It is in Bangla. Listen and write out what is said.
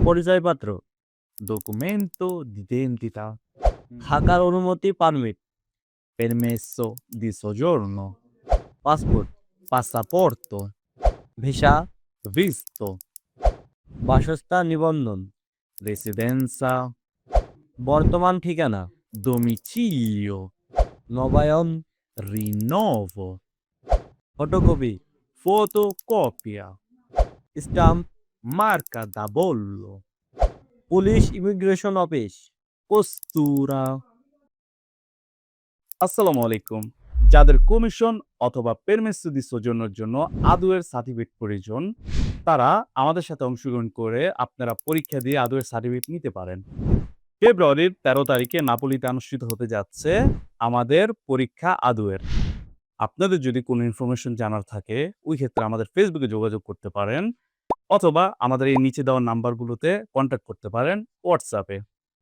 পরিচয়পত্র, documento d'identità, থাকার অনুমতি permit, permesso di soggiorno, passport, passaporto, visa, visto, বাসস্থান নিবন্ধন, residenza, বর্তমান ঠিকানা, domicilio, নবায়ন, rinnovo, ফটোকপি, fotocopia, স্টাম্প, মার্কা দা bollo, পুলিশ ইমিগ্রেশন অফিস, কস্তুরা। আসসালামু আলাইকুম। যাদের কমিশন অথবা পেরমেসো দি সোজোর্নোর জন্য আদুয়ের সার্টিফিকেট প্রয়োজন, তারা আমাদের সাথে অংশগ্রহণ করে আপনারা পরীক্ষা দিয়ে আদুয়ের সার্টিফিকেট নিতে পারেন। ফেব্রুয়ারির ১৩ তারিখে নাপোলিতে অনুষ্ঠিত হতে যাচ্ছে আমাদের পরীক্ষা আদুয়ের। আপনাদের যদি কোনো ইনফরমেশন জানার থাকে, ওই ক্ষেত্রে আমাদের ফেসবুকে যোগাযোগ করতে পারেন অথবা আমাদের এই নিচে দেওয়া নাম্বারগুলোতে কন্ট্যাক্ট করতে পারেন হোয়াটসঅ্যাপে।